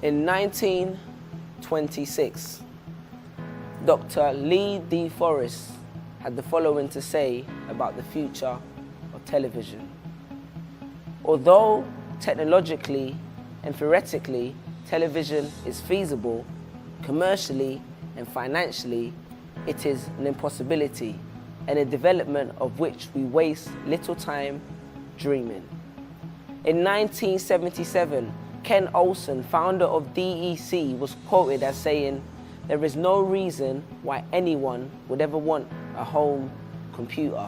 In 1926, Dr. Lee De Forest had the following to say about the future of television. Although technologically and theoretically television is feasible, commercially and financially it is an impossibility and a development of which we waste little time dreaming. In 1977, Ken Olsen, founder of DEC, was quoted as saying, "There is no reason why anyone would ever want a home computer."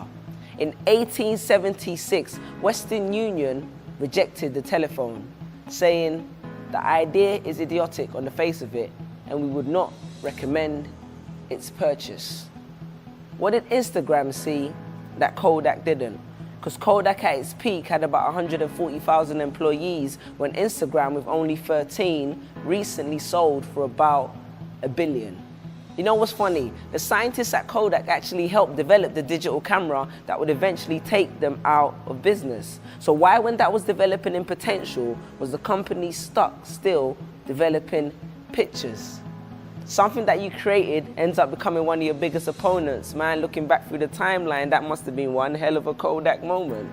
In 1876, Western Union rejected the telephone, saying, "The idea is idiotic on the face of it, and we would not recommend its purchase." What did Instagram see that Kodak didn't? Because Kodak at its peak had about 140,000 employees, when Instagram, with only 13, recently sold for about $1 billion. You know what's funny? The scientists at Kodak actually helped develop the digital camera that would eventually take them out of business. So why, when that was developing in potential, was the company stuck still developing pictures? Something that you created ends up becoming one of your biggest opponents. Man, looking back through the timeline, that must have been one hell of a Kodak moment.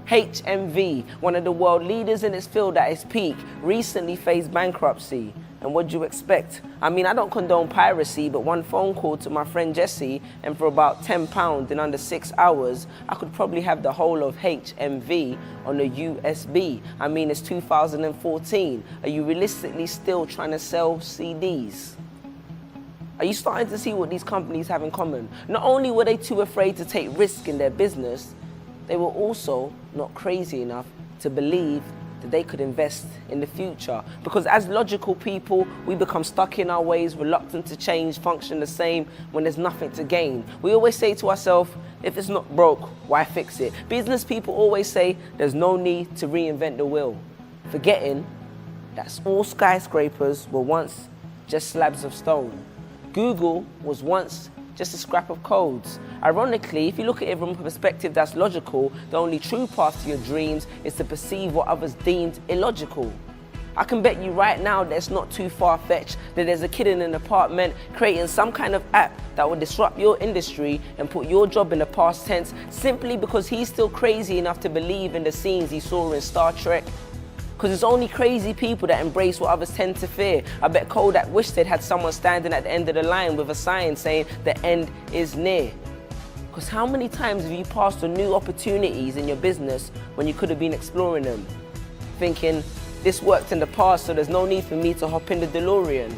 HMV, one of the world leaders in its field at its peak, recently faced bankruptcy. And what do you expect? I mean, I don't condone piracy, but one phone call to my friend Jesse, and for about £10 in under 6 hours, I could probably have the whole of HMV on a USB. I mean, it's 2014. Are you realistically still trying to sell CDs? Are you starting to see what these companies have in common? Not only were they too afraid to take risk in their business, they were also not crazy enough to believe that they could invest in the future. Because as logical people, we become stuck in our ways, reluctant to change, function the same when there's nothing to gain. We always say to ourselves, if it's not broke, why fix it? Business people always say there's no need to reinvent the wheel, forgetting that all skyscrapers were once just slabs of stone. Google was once just a scrap of codes. Ironically, if you look at it from a perspective that's logical, the only true path to your dreams is to perceive what others deemed illogical. I can bet you right now that it's not too far-fetched that there's a kid in an apartment creating some kind of app that will disrupt your industry and put your job in the past tense simply because he's still crazy enough to believe in the scenes he saw in Star Trek. Because it's only crazy people that embrace what others tend to fear. I bet Kodak wished they'd had someone standing at the end of the line with a sign saying the end is near. Because how many times have you passed on new opportunities in your business when you could have been exploring them? Thinking, this worked in the past, so there's no need for me to hop in the DeLorean.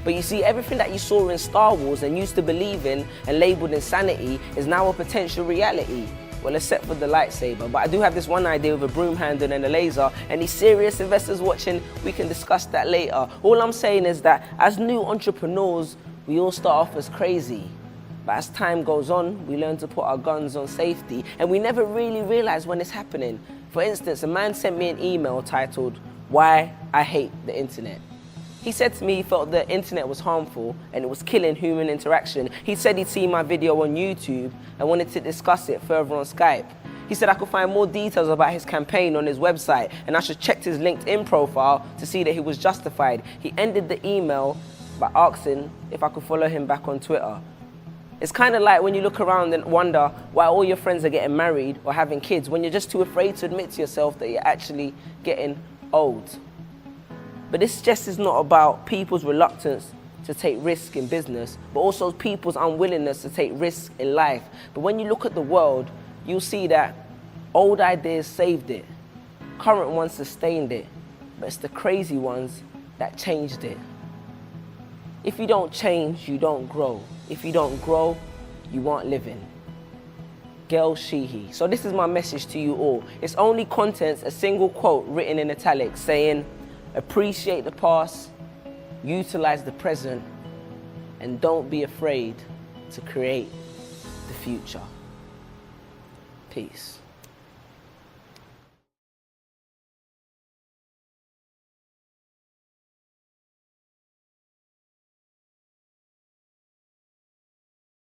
But you see, everything that you saw in Star Wars and used to believe in and labeled insanity is now a potential reality. Well, except for the lightsaber. But I do have this one idea with a broom handle and a laser. Any serious investors watching, we can discuss that later. All I'm saying is that as new entrepreneurs, we all start off as crazy. But as time goes on, we learn to put our guns on safety. And we never really realize when it's happening. For instance, a man sent me an email titled, "Why I Hate the Internet." He said to me he felt the internet was harmful and it was killing human interaction. He said he'd seen my video on YouTube and wanted to discuss it further on Skype. He said I could find more details about his campaign on his website and I should check his LinkedIn profile to see that he was justified. He ended the email by asking if I could follow him back on Twitter. It's kind of like when you look around and wonder why all your friends are getting married or having kids when you're just too afraid to admit to yourself that you're actually getting old. But this just is not about people's reluctance to take risk in business, but also people's unwillingness to take risks in life. But when you look at the world, you'll see that old ideas saved it, current ones sustained it, but it's the crazy ones that changed it. If you don't change, you don't grow. If you don't grow, you aren't living. Gail Sheehy. So this is my message to you all. Its only contents a single quote written in italics saying, appreciate the past, utilize the present, and don't be afraid to create the future. Peace.